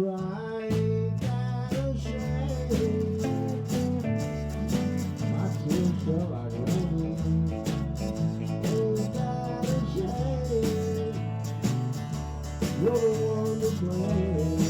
crying out of shame. My tears feel like rain. Ain't that a shame? You're the one to blame.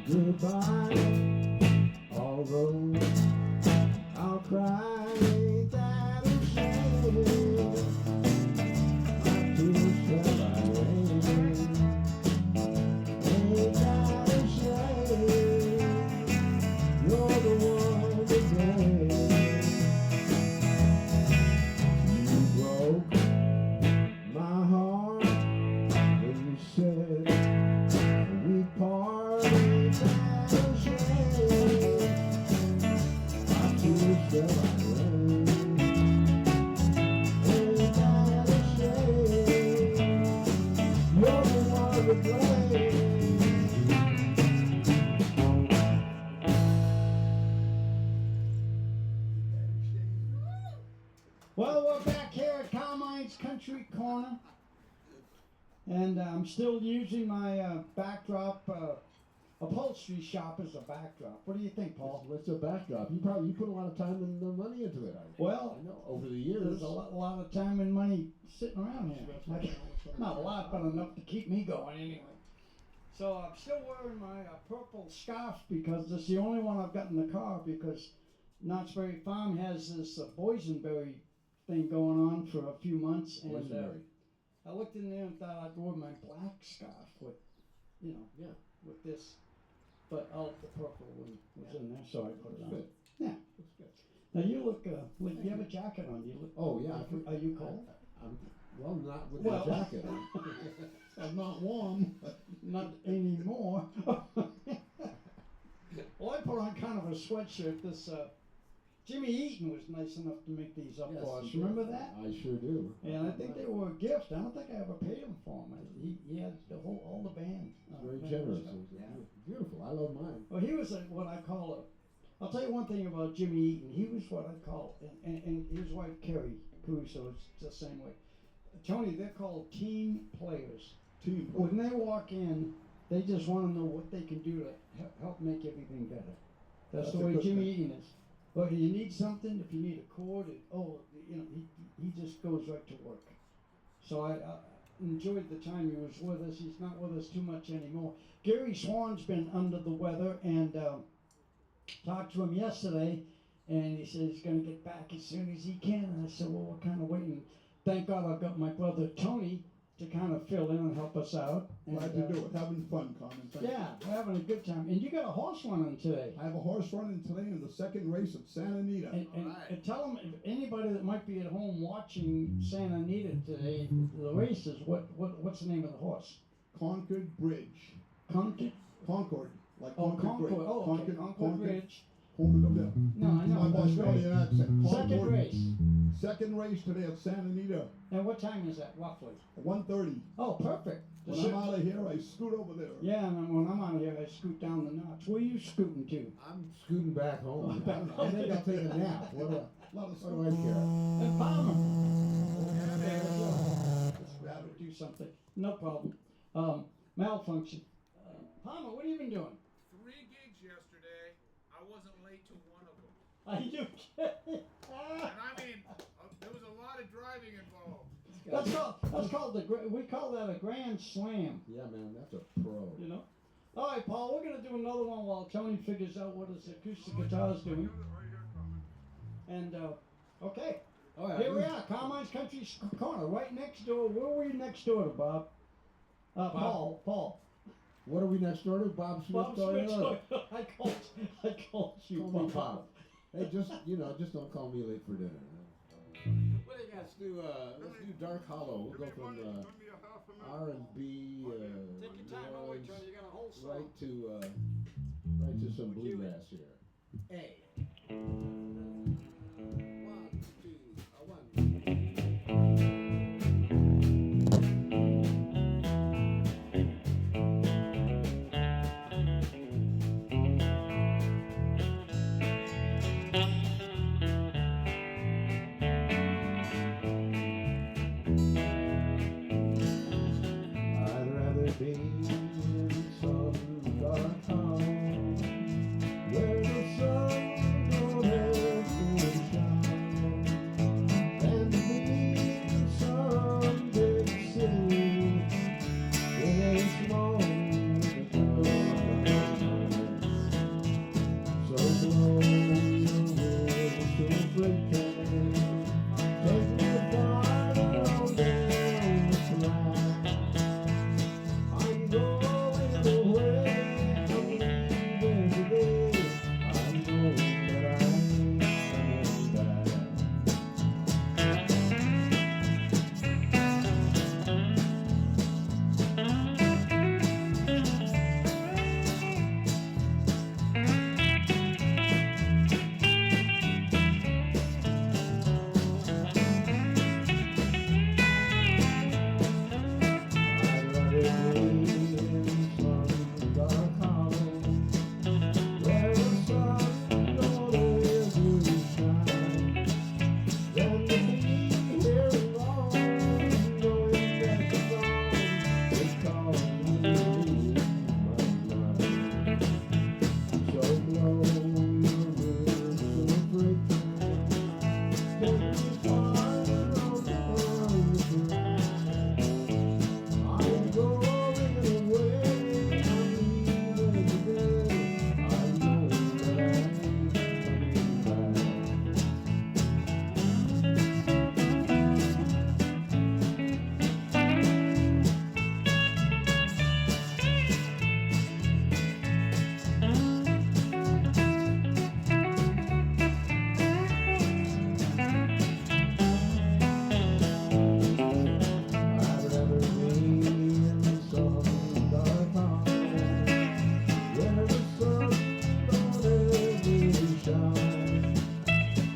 Goodbye, although I'll cry, ain't that a shame? My tears fell like rain. Ain't that a shame? You're the one to blame. You broke my heart when you said we'd part. Well, we're back here at Carmine's Country Corner, and I'm still using my backdrop, upholstery shop as a backdrop. What do you think, Paul? What's a backdrop? You put a lot of time and money into it. Well, I know over the years. There's a lot of time and money sitting around here. Not a lot, but enough to keep me going anyway. So I'm still wearing my purple scarf because it's the only one I've got in the car because Knott's Berry Farm has this boysenberry thing going on for a few months. And I looked in there and thought I'd wear my black scarf with, with this. But the purple one was in there, so I put it on. Good. Yeah. That's good. Now you look, you have a jacket on. You look. Oh yeah. Are you cold? Well, not with the jacket on. I'm not warm, not anymore. Well, I put on kind of a sweatshirt. This Jimmy Eaton was nice enough to make these up for us. Remember that? I sure do. And I think they were a gift. I don't think I ever paid him for them. He had all the band. Very generous. Yeah. Beautiful. I love mine. Well, he was what I call I'll tell you one thing about Jimmy Eaton. He was what I call, and his wife Carrie Caruso is the same way. Tony, they're called team players. Team players. When they walk in, they just want to know what they can do to help make everything better. That's the way Jimmy Eaton is. Well, you need something, if you need a cord, he just goes right to work. So I enjoyed the time he was with us. He's not with us too much anymore. Gary Swan's been under the weather, and talked to him yesterday, and he said he's going to get back as soon as he can. And I said, well, we're kind of waiting. Thank God I've got my brother Tony to kind of fill in and help us out. Glad to do it. Having fun, Carmen. Yeah, we're having a good time. And you got a horse running today. I have a horse running today in the second race at Santa Anita. And tell them, if anybody that might be at home watching Santa Anita today, the races, what's the name of the horse? Concord Bridge. Concord? Concord. Like Concord. Bridge. Oh, okay. Concord Bridge. Concord up there. No, I know. My Australian accent. Second race. Second race today at Santa Anita. And what time is that, roughly? 1:30. Oh, perfect. When I'm out of here, I scoot over there. Yeah, and when I'm out of here, I scoot down the notch. Where are you scooting to? I'm scooting back home. I think I'll take a nap. What do I care? And Palmer. Let's rather do something. No problem. Malfunction. Palmer, what have you been doing? 3 gigs yesterday. I wasn't late to one of them. Are you kidding? And I mean, there was a lot of driving involved. That's called we call that a grand slam. Yeah, man, that's a pro. You know. All right, Paul. We're gonna do another one while Tony figures out what his acoustic guitar is doing. And okay. Oh, yeah. Here we are, Carmine's Country Corner, right next door. Where were you next door to, Bob? Paul. What are we next door to? Bob Smith? Bob Smith. Toyota? I called you Call Bob. me Bob. Hey, just don't call me late for dinner. What do you guys do? Let's do Dark Hollow. We'll go from R&B, Take your time, I'll wait till you got a whole song. right to some bluegrass here. Hey. One, two, one. I'd rather be in some dark town where the sun don't ever shine than to be in some big city in a small town. So blow your whistle, break take me farther on down the track. I'm going away, I'm leaving today. I know that I'm coming back. I'd rather be in some dark hollow where the sun don't ever shine than to be here alone, knowing that the dawn is calling me my mind. So blow your whistle, break take me farther on down the track. I'm going away, I'm leaving today. I know that I'm coming back. I'd rather be in some dark town where the sun don't ever shine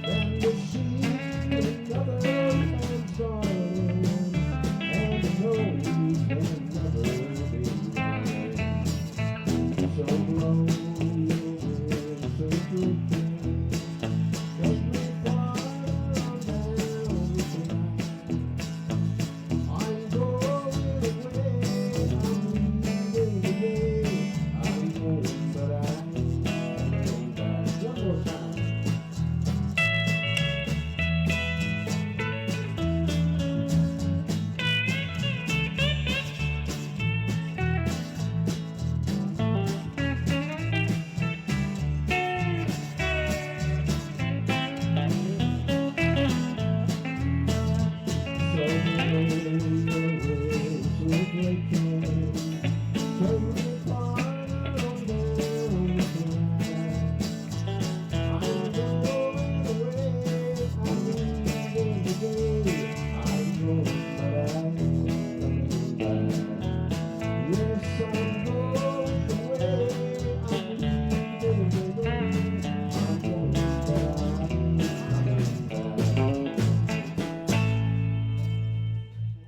than to see another man's darling and know you can never be mine. So blow your whistle, break take me farther on down the track. I'm going away, I'm leaving today. I know that I'm coming back. One more time. So blow your whistle, break take me farther on down the track. I'm going away, I'm leaving today. I know that I'm coming back. Yes, I'm going away, I'm leaving today. I know that I'm coming back.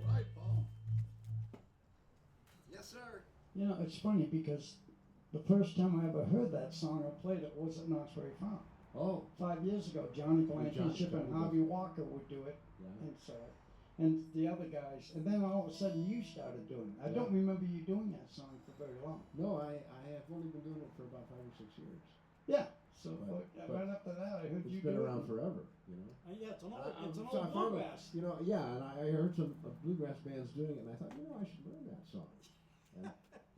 Right, Paul. Yes, sir. You know, it's funny because the first time I ever heard that song or played it was at Knott's Berry Farm. Oh, 5 years ago. Johnny Blankenship Johnny, and Harvey Walker would do it, yeah. and so, and the other guys. And then all of a sudden you started doing it. I don't remember you doing that song for very long. No, I have only been doing it for about 5 or 6 years. Yeah. So But- right after that, I heard you It's been do around it. forever, you know. Yeah, it's an So I found it, you know, yeah, and I heard some bluegrass bands doing it, and I thought, you know, I should learn that song. And,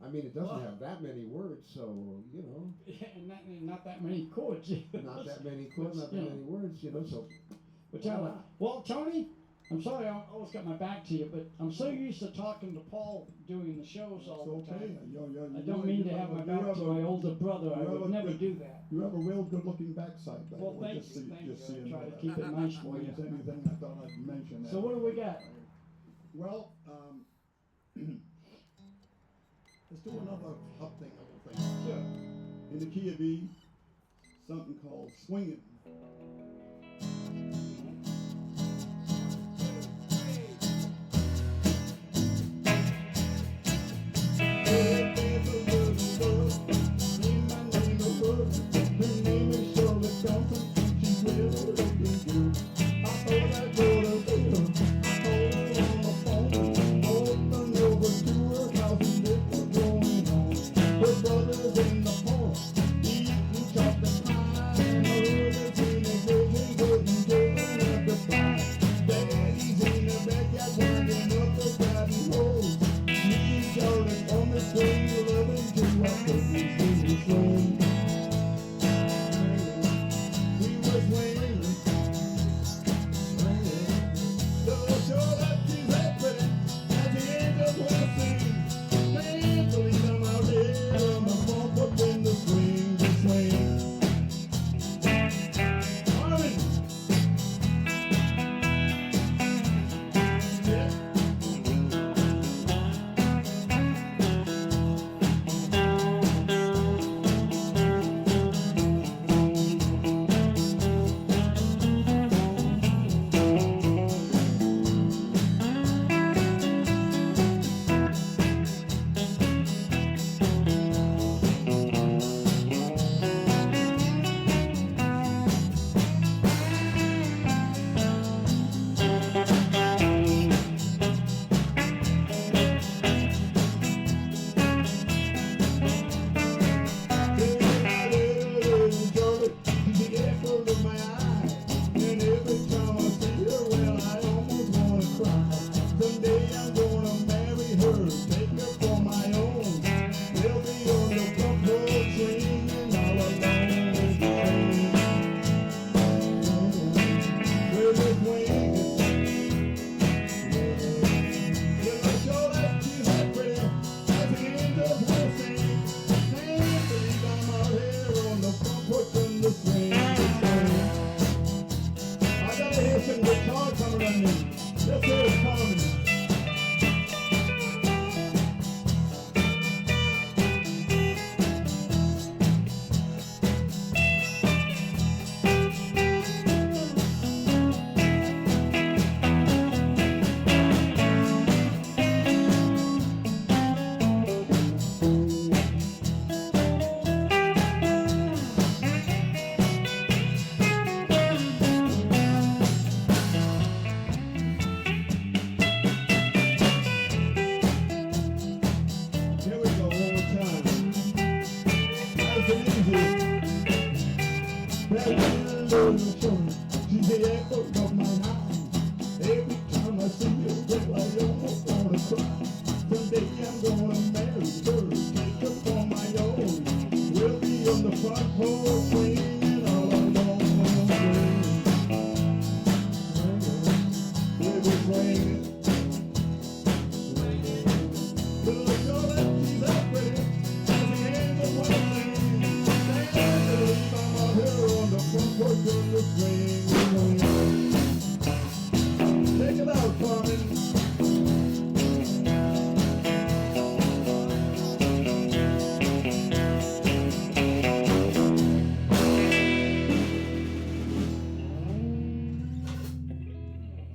I mean, it doesn't have that many words, so, you know, Yeah, and not that many chords. not that many chords, not that many words, you know, so Which I like. Well, Tony, I'm sorry I always got my back to you, but I'm so used to talking to Paul doing the shows It's all the okay. time. I don't mean to have my back to my older brother. I would never do that. You have a real good-looking backside, by the Well, way. thank Just you, so thank just you. so I you try know to that. keep it nice for you. If there's anything, I thought I'd mention that. So what do we got? Well, let's do another little thing. Sure. In the key of B, something called swinging.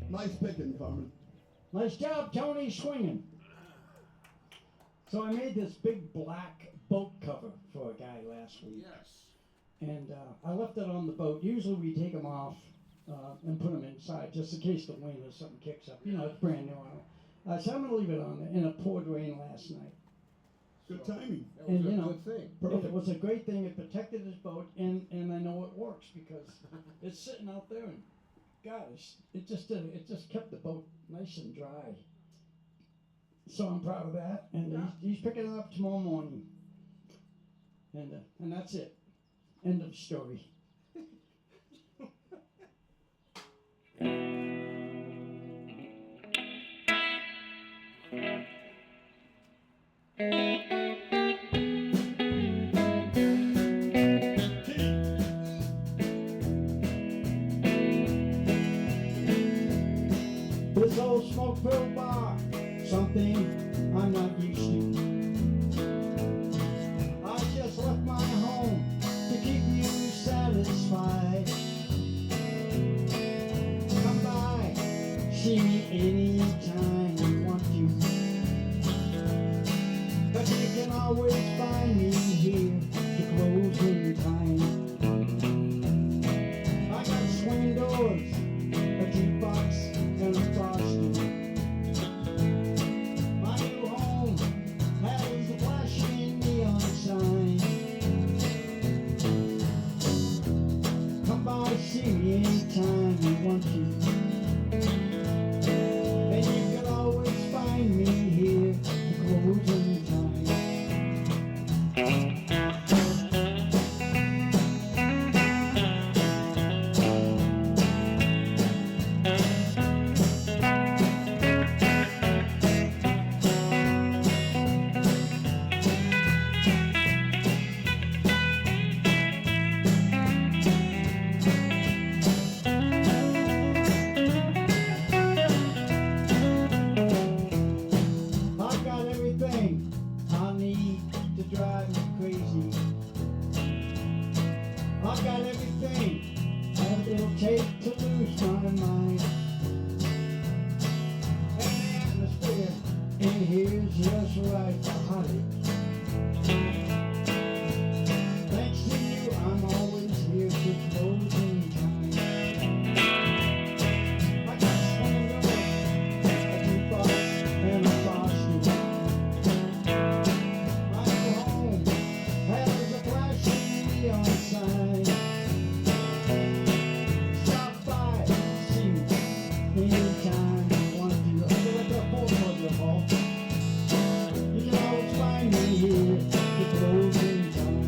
Nice picking, Carmen. Nice job, Tony, swinging. So I made this big black boat cover for a guy last week. Yes. And I left it on the boat. Usually we take them off and put them inside just in case the wind or something kicks up. You know, it's brand new on it. So I'm going to leave it on there. And it poured rain last night. Good timing. That was And, a you know, good thing. It was a great thing. It protected his boat, and I know it works because it's sitting out there, and God, it just did. It just kept the boat nice and dry. So I'm proud of that, and he's picking it up tomorrow morning, and that's it. End of story. fill bar, something I'm not used to. I just left my home to keep you satisfied. Come by, see me anytime you want to. But you can always find me here to closing time. I got swing doors, a jukebox, and a frosty. My new home has a flashing neon sign. Come by, see me anytime you want to. And you can always find me here to closing time. I've got everything I need to drive me crazy. I've got everything that it'll take to lose my mind. And the atmosphere in here's just right for Holly. Thanks to you, I'm always here to closing time. I got swing doors, a jukebox, and a frosty. My new home has a flashing neon sign. Stop by, see me anytime you want to. I'm gonna let that phone call you, Paul. You can always find me here to closing time.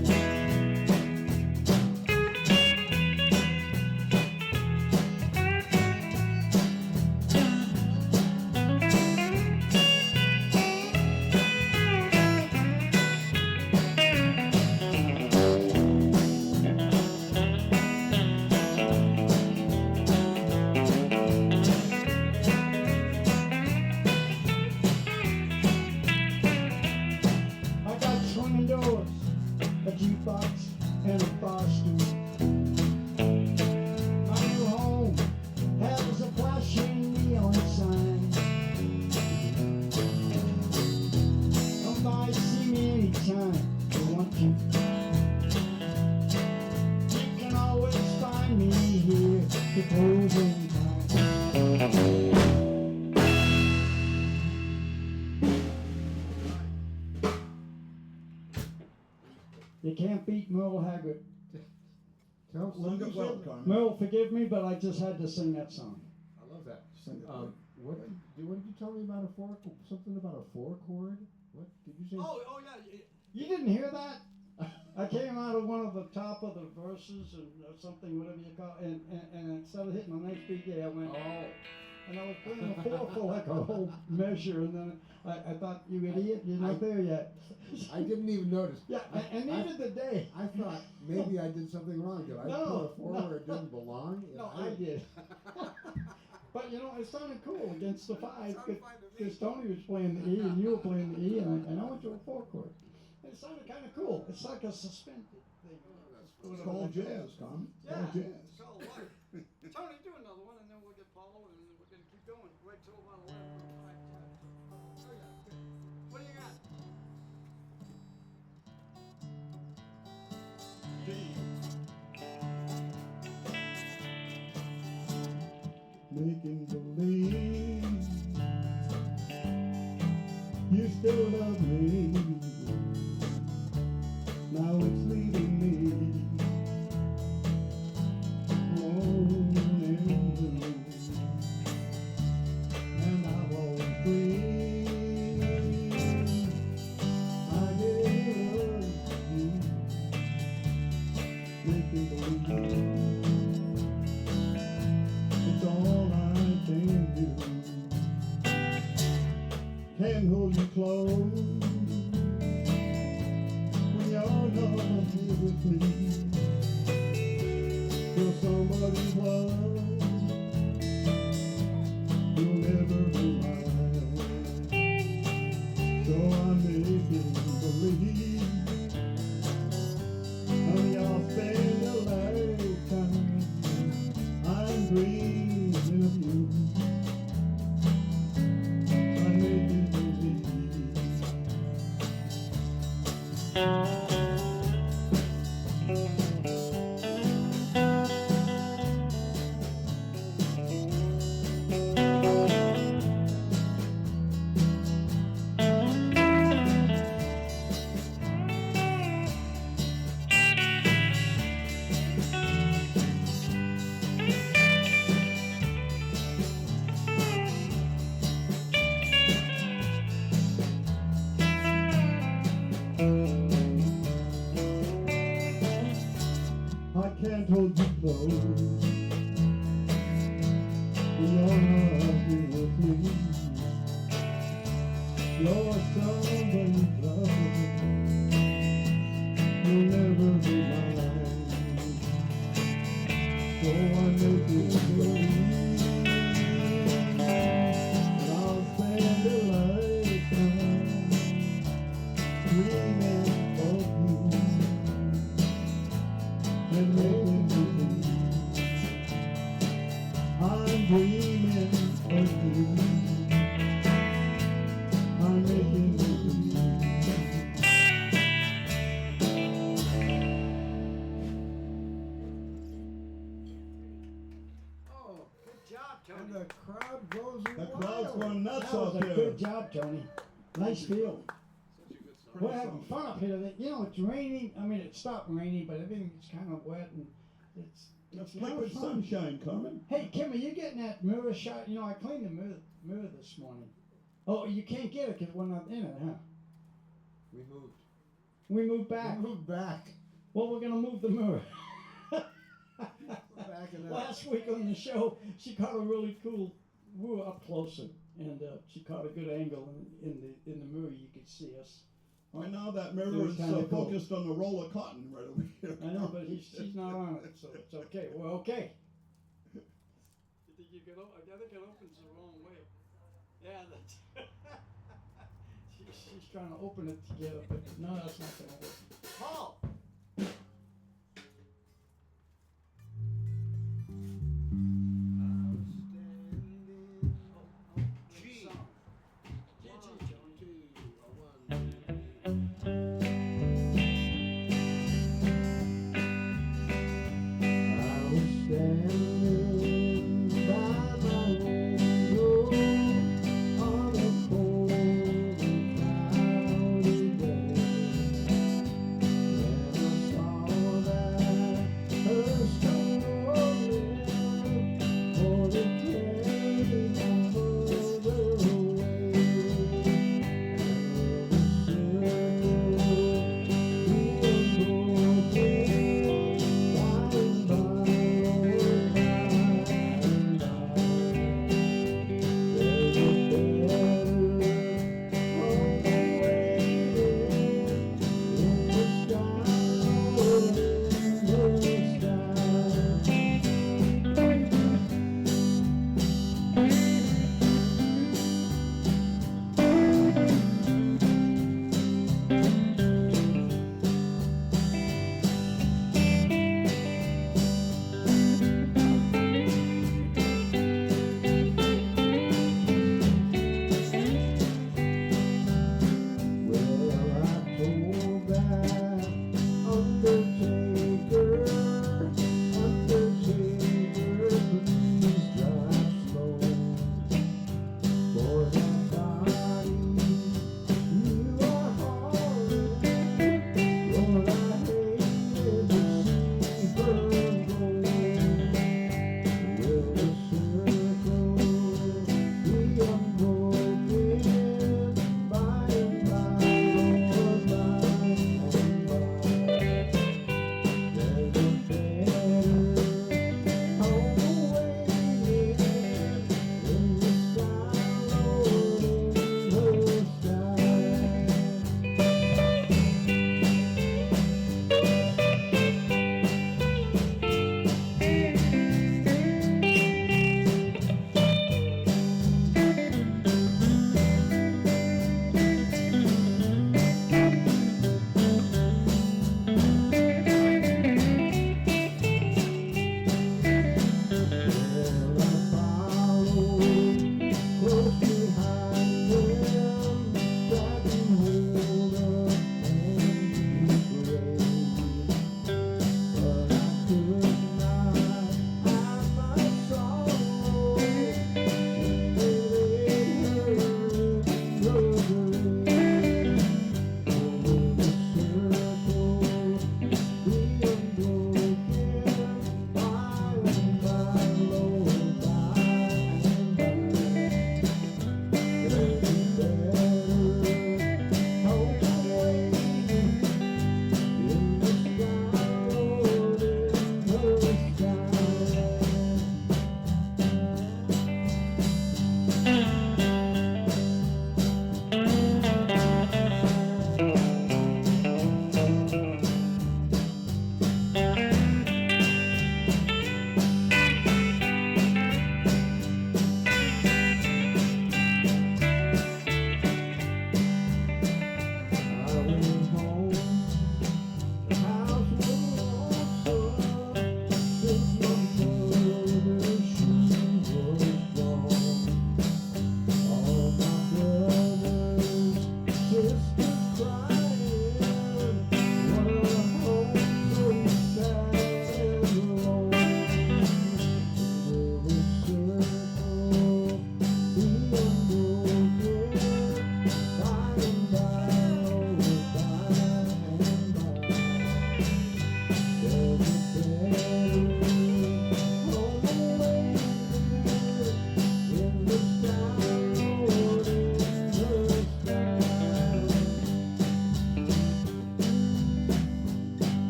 I got swinging doors, a jukebox, and a bar stool. My new home has a flashing neon sign. Come by, see me anytime you want to. You can always find me here to closing time. You can't beat Merle Haggard. Tell Sing me it well, Carmen. Merle, forgive me, but I just had to sing that song. I love that. Sing it well. What did you tell me about a four? Something about a four chord? What did you say? Oh yeah. You didn't hear that? I came out of one of the top of the verses and something, whatever you call it, and instead of hitting a nice beat, I went, Oh. and I was playing a four for like a whole measure, and then I thought, you idiot, you're not there yet. I didn't even notice. Yeah, and neither did they. I thought maybe I did something wrong. Did I No, put a four no. where it didn't belong? No, I did. But you know, it sounded cool against the five, because Tony was playing the E and you were playing the E, and I went to a four chord. It sounded kind of cool. It's like a suspended thing. It's called jazz, Carmen. It's Yeah. called jazz. It's all right. Tony, do another one, and then we'll get Paulo, and then we're gonna keep going right till about 11. Oh yeah. Good. What do you got? Making believe you still love me. Now it's leaving me. And I won't breathe. I give you, making believe. It's all I can do. Can hold you close when you're not here with me. Feel somebody's love you'll never realize. You're someone lovely. You'll never be mine. So I make you believe that I'll spend a lifetime dreaming of you and making you believe I'm dreaming of you. I'm making you believe. Oh, good job, Tony. And the crowd goes The wild. crowd's going nuts That was out a there. good job, Tony. Nice field. Pretty We're having solid. fun up here. You know, it's raining. I mean, it stopped raining, but everything's kind of wet and it's That's kind liquid of fun. sunshine, Carmen. Hey, Kim, are you getting that mirror shot? You know, I cleaned the mirror this morning. Oh, you can't get it because we're not in it, huh? We moved. We moved back. We moved back. Well, we're gonna move the mirror. Back in that. Last week on the show, she caught a really cool. We were up closer, and she caught a good angle in the mirror. You could see us. Right now that It mirror was is kinda cool. focused on the roll of cotton right over here. I know, but she's not on it, so it's okay. We're okay. You think you can? I think it opens the wrong way. Yeah, that's. She's trying to open it together, but no, that's not gonna work. Paul.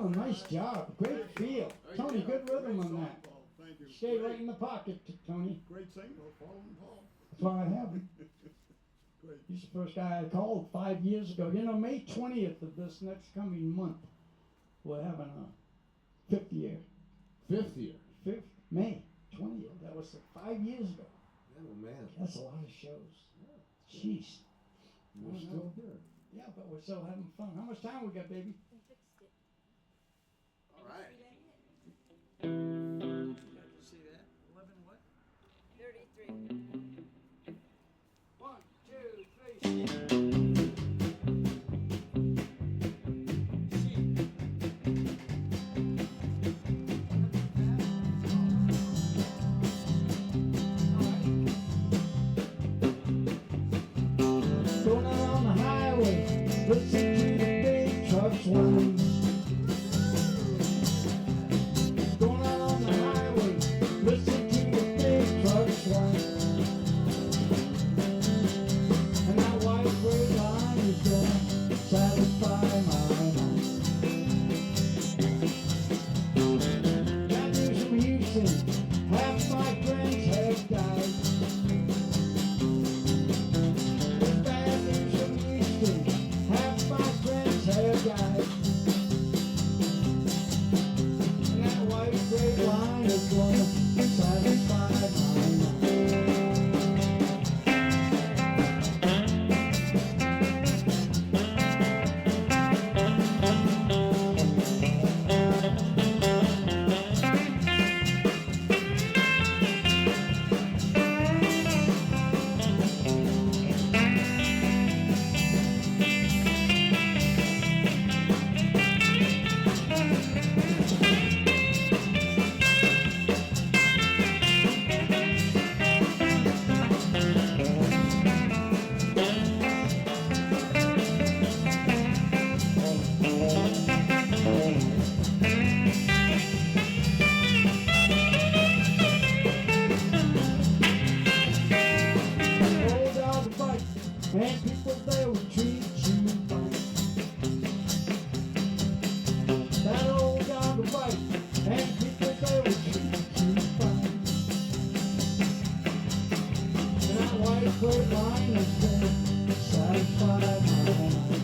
Oh, nice job. Great feel. Tony, good rhythm on that. Paul. Thank you. Stay right in the pocket, Tony. Great signal, following Paul. That's why I have him. Great. He's the first guy I called 5 years ago. You know, May 20th of this next coming month, we're having a 5th year. 5th year. 5th, May 20th. That was 5 years ago. Oh man. That's a lot of shows. Jeez. We're still here. Yeah, but we're still having fun. How much time we got, baby? I fixed it. All right. Like to see that? 11 what? 33. 1, 2, 3. Going out on the highway, listen to the big trucks whine. Going out on the highway, listen to the big trucks whine. And that white gray line is gonna satisfy my mind. Got news from Houston, half my friends have died. There's bad news from Houston, half my friends have died. And that white gray line is gonna satisfy my mind. Old dog fight, and people they will treat you fine. That old dog fight, and people they will treat you fine. And that white coat line is gonna satisfy my mind.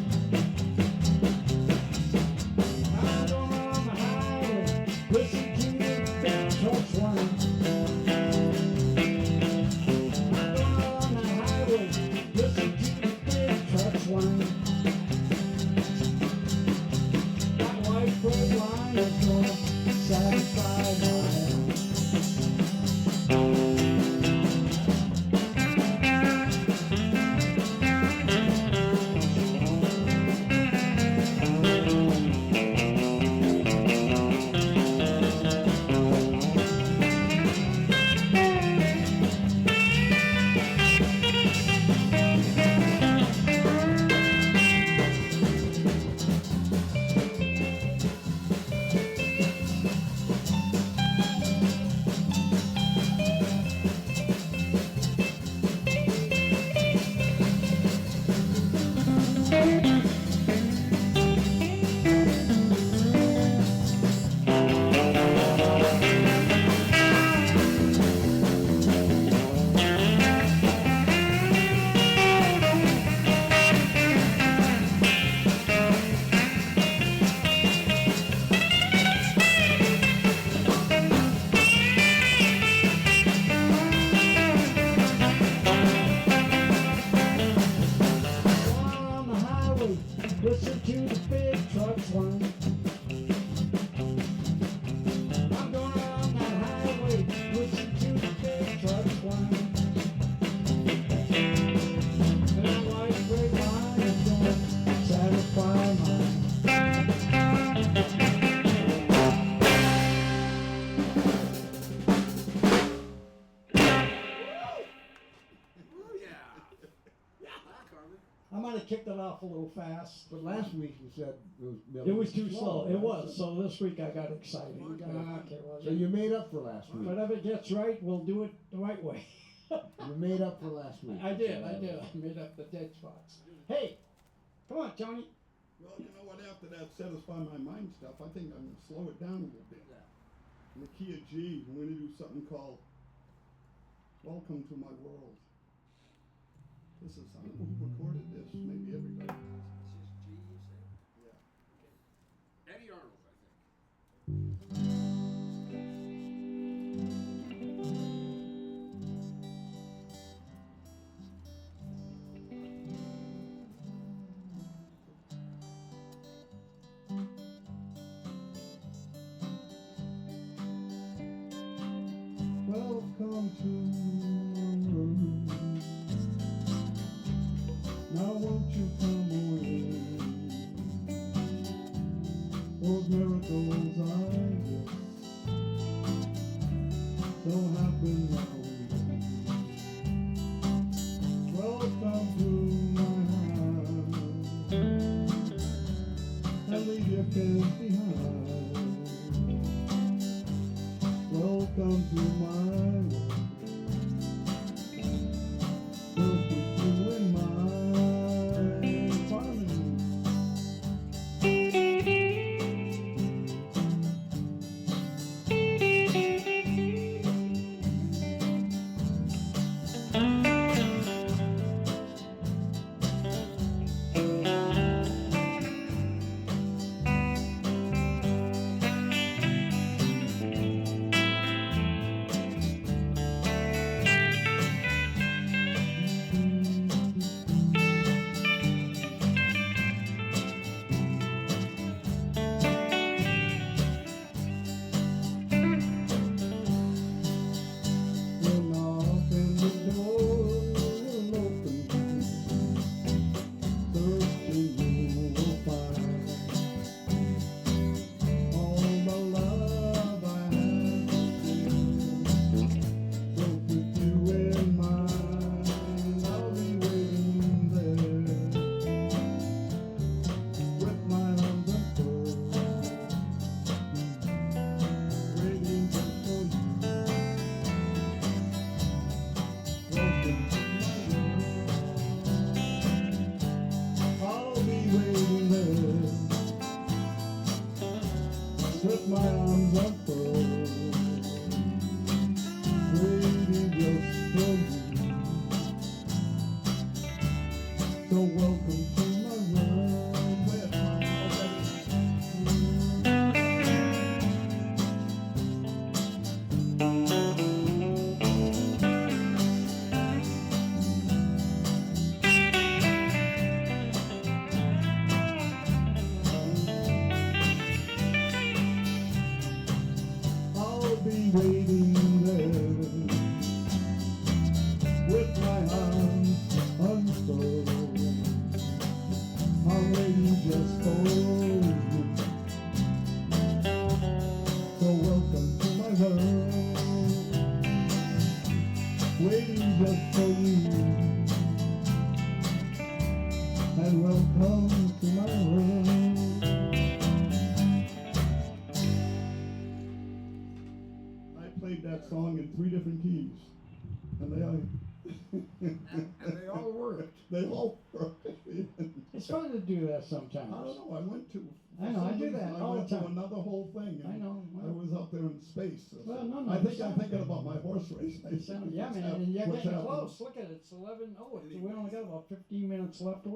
I'm going on the highway, listen to the big trucks whine. On the highway, listen to the big trucks whine. That white gray line is gonna satisfy my mind. Going on the highway, listen to the big trucks whine. I'm going on that highway, listen to the big trucks whine. And that white gray line is gonna satisfy my mind. Oh yeah. Yeah, Carmen. I might have kicked it off a little fast. But last week you said It was too slow. It right? was. So this week I got excited. Okay, well, So you made up for last week. whatever gets right, we'll do it the right way. You made up for last week. I did. I made up the dead spots. Hey, come on, Tony. Well, you know what? After that satisfy my mind stuff, I think I'm gonna slow it down a little bit. In the key of G, we're gonna do something called "Welcome to My World." This is, I don't know who recorded this. Maybe everybody. This is G, you say? Yeah. Eddie Arnold, I think. Welcome to my world. Now won't you come away? Those miracles I guess don't happen that way. Welcome to my heart, and leave your cares behind. Welcome to my world. We'll put you in my harmony. When I open the door, you'll open too. Searching you will find all the love I have for you. Will put you in mind. I'll be waiting there with my arms unfurled, waiting just for you. Welcome to my world. I'll be waiting there with my arms unfurled, waiting just for you. So welcome to my world. Where my I'll be waiting there with my arms unfurled. I'm waiting just for you. So welcome to my world. Waiting just for you. And welcome to my world. I played that song in 3 different keys, and they all And they all worked. they all worked. It's fun to do that sometimes. I don't know. I went to. I know, I do that I all the went to time. another whole thing. And I know. I was up there in space. Well, no, I you think I'm sound- thinking about my horse race. You sound- yeah, What's man, hap- and you're what's getting happening? close. Look at it, it's 11:00. We only got about 15 minutes left.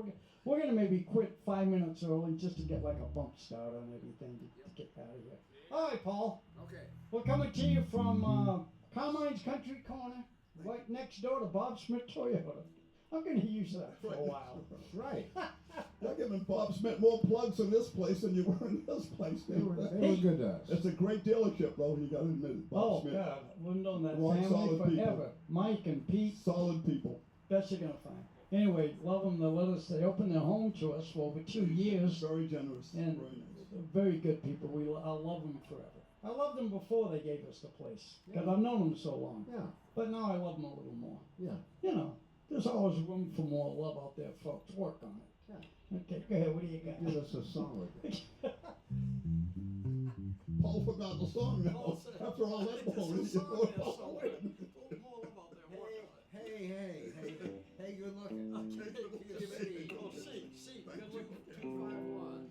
We're gonna maybe quit 5 minutes early just to get like a bump start on everything to get out of here. All right, Paul. Okay. We're coming to you from Carmine's Country Corner, right next door to Bob Smith Toyota. I'm gonna use that for a while. That's right. They're giving Bob Smith more plugs in this place than you were in this place. They were good to us. It's a great dealership, though. You got to admit it. Bob Oh Smith. God, we've known that Rock family solid people. forever. Mike and Pete, Solid people. best you're gonna find. Anyway, love them to let us. They opened their home to us for over 2 years. Very generous. And very nice. very good people. I love them forever. I loved them before they gave us the place because Yeah. I've known them so long. Yeah. But now I love them a little more. Yeah. You know, there's always room for more love out there, folks. Work on it. Yeah. Okay, go ahead. What do you got? Give us a song again. Paul forgot the song now. Paul said- After all that, Paul, There's a song there somewhere. Hey, good looking. Okay, see, good looking. 251.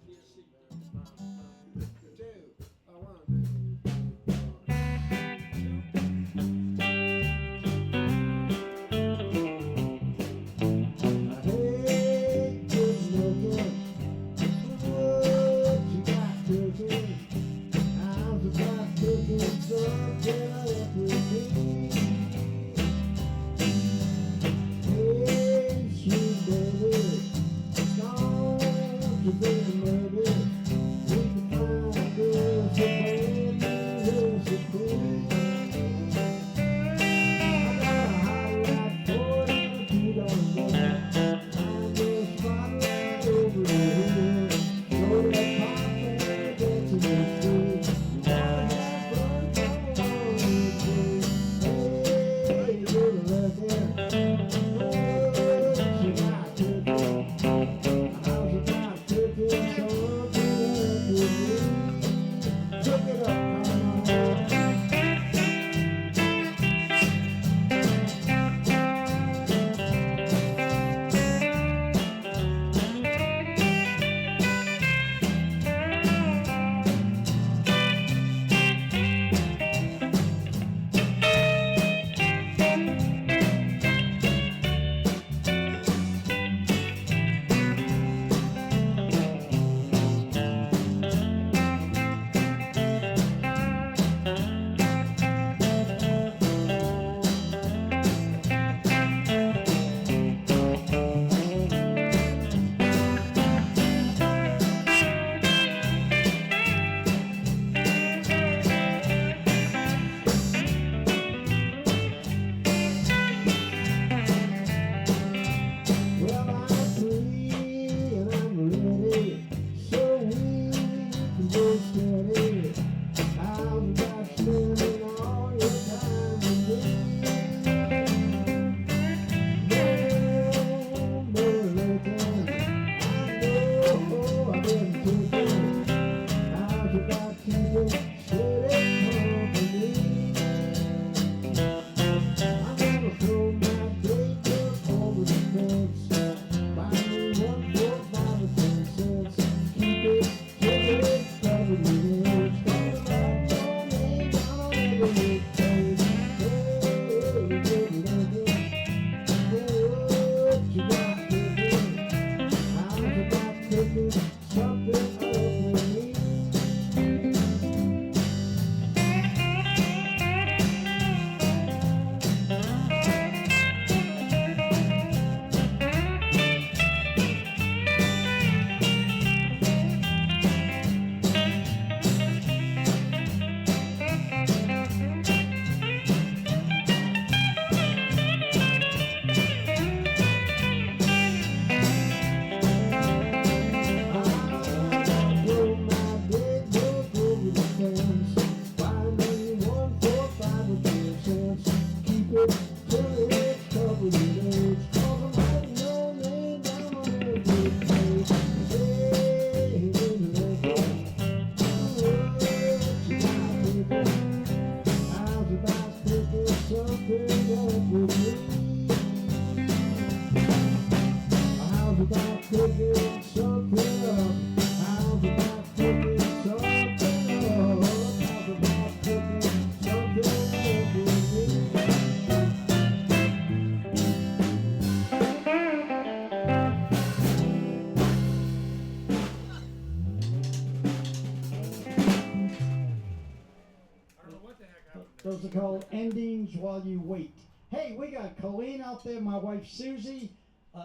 Those are called endings while you wait. Hey, we got Colleen out there, my wife Susie,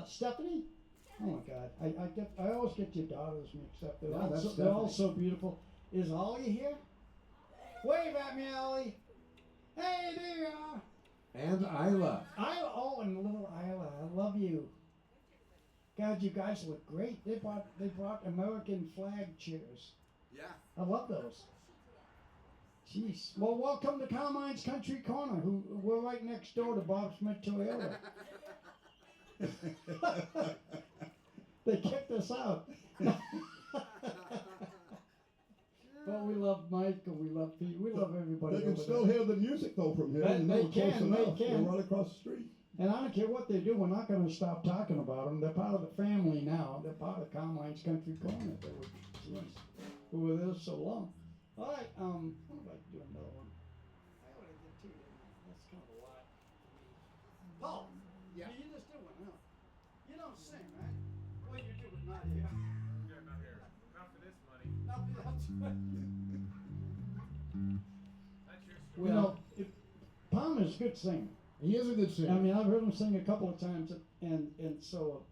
Stephanie. Oh my God, I always get your daughters mixed up. They're, Yeah, all, that's so, they're all Stephanie. so beautiful. Is Ollie here? Wave at me, Ollie. Hey, there you are. And Isla. Isla, oh, and little Isla, I love you. God, you guys look great. They brought American flag chairs. Yeah. I love those. Jeez. Well, welcome to Carmine's Country Corner. We're right next door to Bob Smith Toyota. They kicked us out. But we love Mike and we love Pete. We love everybody. They can over still there. hear the music though from here. They and know can, close they enough. can. They're right across the street. And I don't care what they do. We're not going to stop talking about them. They're part of the family now. They're part of Carmine's Country Corner. They were, geez, we were there so long. All right. What about do another one? I already did two. That's kind of a lot. Paul. Yeah. You just did one, huh? You don't sing, right? Well, you do, but not here. Yeah, not here. Not for this money. Not for that. That's your story. You know, Palmer's a good singer. He is a good singer. I mean, I've heard him sing a couple of times, and so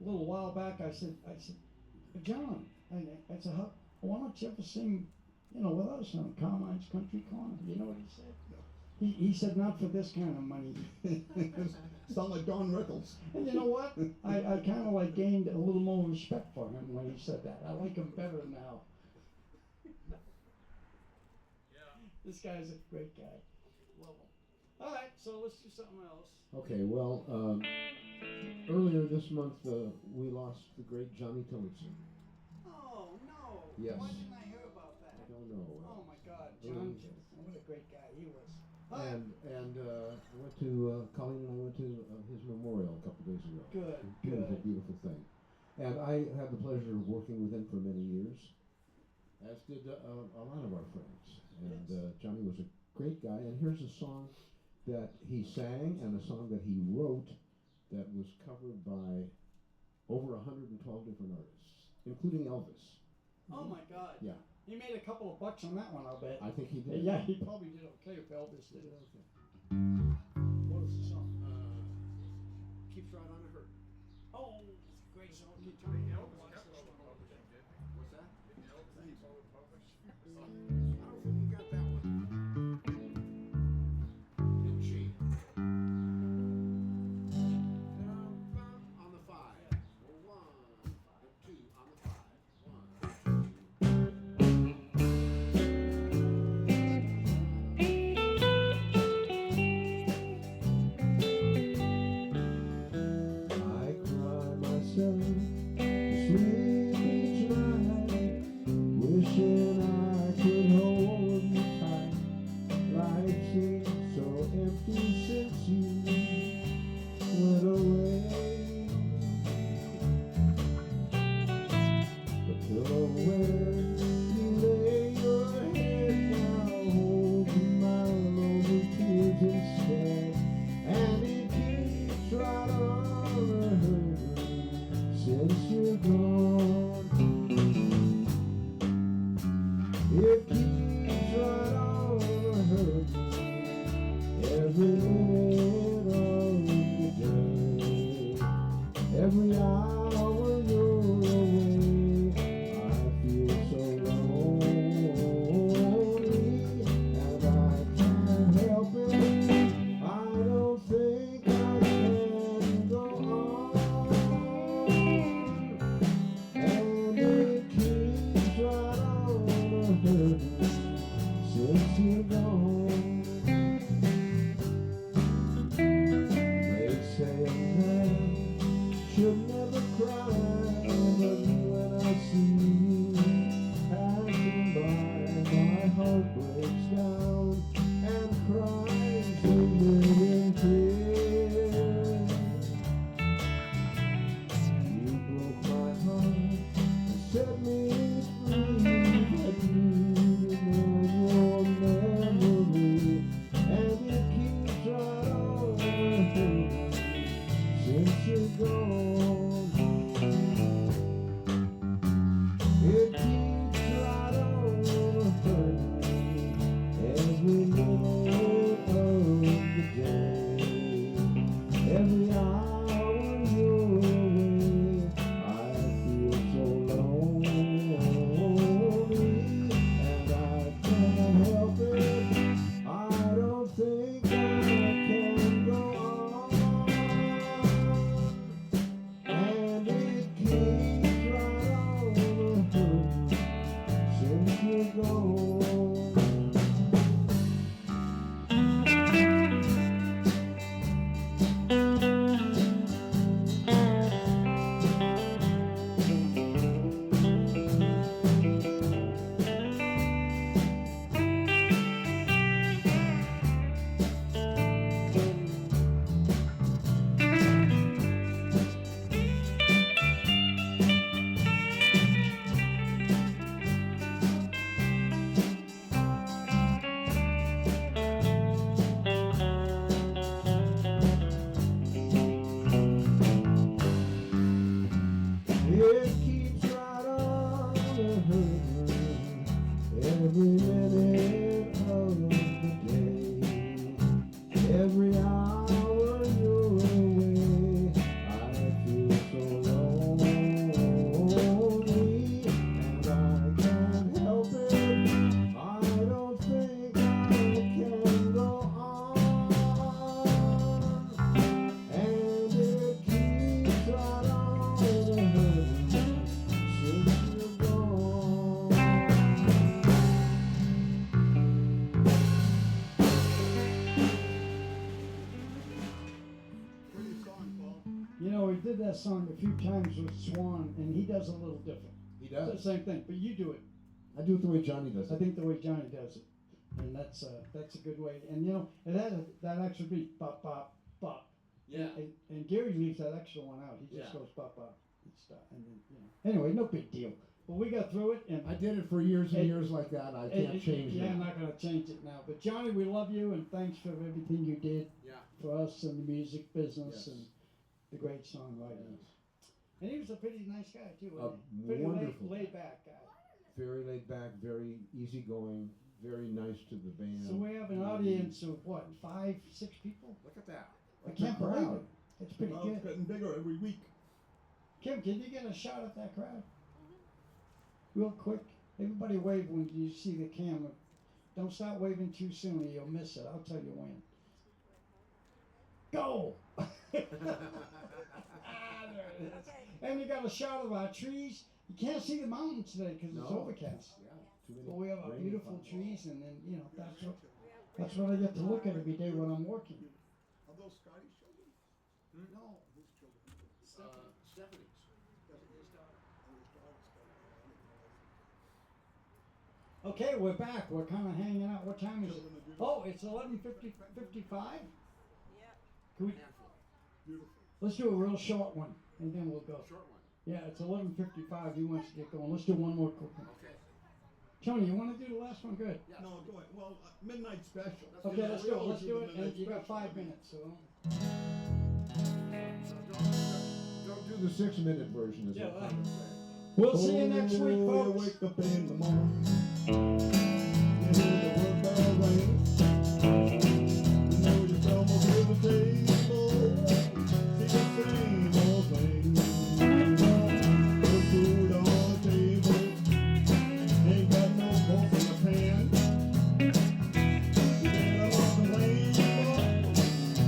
a little while back, I said, John, And I said, why don't you ever sing, with us on Carmine's Country Corner? You know what he said? No. He said, not for this kind of money. Sound like Don Rickles. And you know what? I kind of like gained a little more respect for him when he said that. I like him better now. Yeah. This guy's a great guy. Love him. All right, so let's do something else. Okay, well, earlier this month we lost the great Johnny Tillotson. Oh, no. Yes. Why didn't I hear about that? I don't know. Oh, my God. earlier John, this- what a great guy he was. All right. And I went to Colleen and I went to his memorial a couple days ago. Good, Beautiful, good. beautiful thing. And I had the pleasure of working with him for many years, as did a lot of our friends. And Yes. Johnny was a great guy. And here's a song that he sang and a song that he wrote that was covered by over 112 different artists, including Elvis. Oh, my God. Yeah, He made a couple of bucks on that one, I'll bet. I think he did. Yeah, he probably did okay if Elvis did. What is the song? Keeps right on a hurt. Oh, it's a great song. Keep turning Elvis it on. got publishing, didn't he? What's that? Didn't Elvis get published? I don't think you got that one. Didn't she? On the 5. 1, 2, on the 5. 1, 2. I cry myself to sleep each night, wishing I could hold you tight. Life seems so empty since you went away. The pillow where you lay your head now holds my lonely tears instead, and it keeps right on hurting since you're gone. It keeps right on hurting every minute of the day, every hour you're away. I feel so lonely, and I can't help it. I don't think I can go on, and it keeps right on hurting since you're gone. They say a man should never cry, but when I see you passing by, my heart breaks down and cries a million tears. You broke my heart and set me free, but you know your memory, and it keeps right on hurting since you're gone. It keeps right on hurting every minute of the day, every hour you're away. I feel so lonely, and I can't help it. I don't think I can go on, and it keeps right on hurting since you're gone. It keeps right on hurting every minute of the day, every hour you're away. I feel so lonely, that song a few times with Swan, and he does a little different. He It's the does. same thing, but you do it. I do it the way Johnny does I it. think the way Johnny does it, and that's a good way. And you know, it had that extra beat, bop bop bop. Yeah. And Gary leaves that extra one out. He just Yeah. goes bop bop and stuff, and then you know. Anyway, no big deal. But we got through it, and I did it for years and It- years like that. I can't change yeah, it. I'm not gonna change it now. But Johnny, we love you, and thanks for everything you did Yeah. for us in the music business Yes. and the great songwriting. Yes. And he was a pretty nice guy too. A Wasn't he? Pretty wonderful laid guy. back guy. Very laid back, very easygoing, very nice to the band. So we have an audience of what, 5, 6 people? Look at that. I Like can't the believe crowd. it. It's pretty Well, it's good. getting bigger every week. Kim, can you get a shot at that crowd? Real quick. Everybody wave when you see the camera. Don't start waving too soon or you'll miss it. I'll tell you when. Go! Ah, there it is. Okay. And you got a shot of our trees. You can't see the mountains today because it's No. overcast. Yeah. Too many But we have our rainy beautiful clouds. trees, and then you know that's what We have I get to look at every day when I'm working. Are those Scotty's children? No. Whose children? Stephanie's. Okay, we're back. We're kind of hanging out. What time is it? Children are beautiful. Oh, it's 11:55. Yeah. Can we? Beautiful. Let's do a real short one, and then we'll go. Short one. Yeah, it's 11:55. He wants to get going. Let's do one more quick one. Okay. Tony, you want to do the last one? Good. Yeah. No, go ahead. Well, midnight special. Okay, Yeah, let's we do it. always Let's do the it. midnight And you got special. 5 minutes, so. Don't do the 6-minute version. Is Yeah, what well, I'm saying. We'll see you next week, Oh, you folks. wake up in the morning. You hear the work bell ring. You know you come over to the table. See the same old thing. Put food on the table. Ain't got no fork in the pan. You better walk away, boy.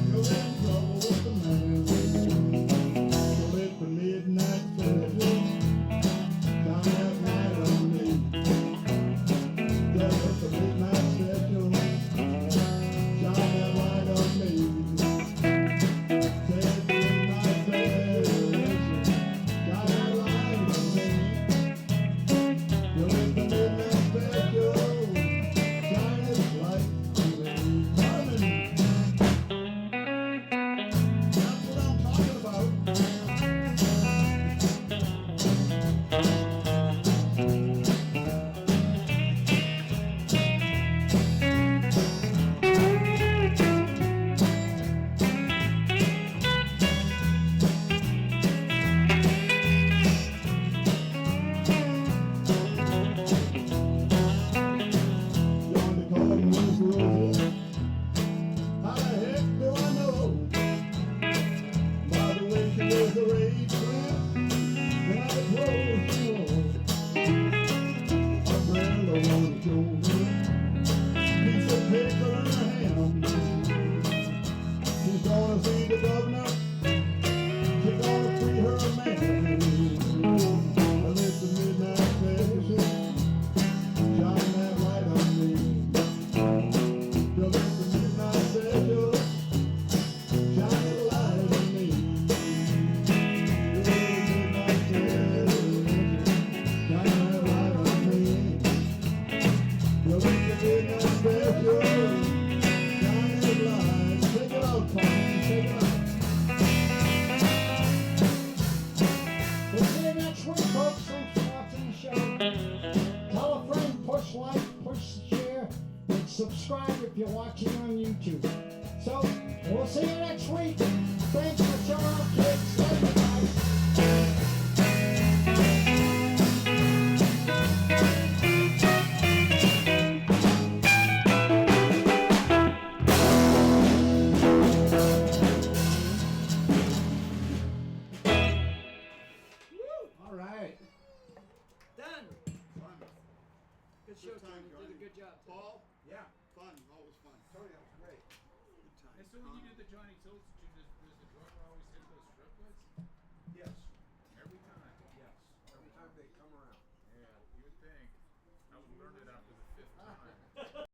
You're in trouble with the man. So let the midnight special shine that light on me. Just let the midnight special shine that light on me. Let the midnight special shine that light on me. You let the midnight special shine its light on me. Harmony. That's what I'm talking about. Johnny Carson was rosy. How the heck do I know? By the way she wears her age lamp and how the clothes she wore. Umbrella on her shoulder, piece of paper in her hand. She's gonna see the governor. She's gonna free her man. I let the midnight special shine that light on me. You'll let the midnight special shine a light on me. You'll let the midnight special shine a light on me. You'll let the midnight special shine a light. Take it out, Tommy. Take it out. We'll see you next week, folks. Thanks for watching the show. Tell a friend, push like, push share, and subscribe if you're watching on YouTube. So, we'll see you next week. Thanks for showing up, kids. Love you guys. All right. Done. Fun. Good show, Good time, Tony. Did Johnny. a good job. Paul, Yeah. fun. Always fun. Tony, that was great. Good time. And so when you did the Johnny Tilts, did you does the drummer always hit those triplets? Yes. Every time. Yes. Every time they come around. Yeah, you would think. I would learn it after the fifth time.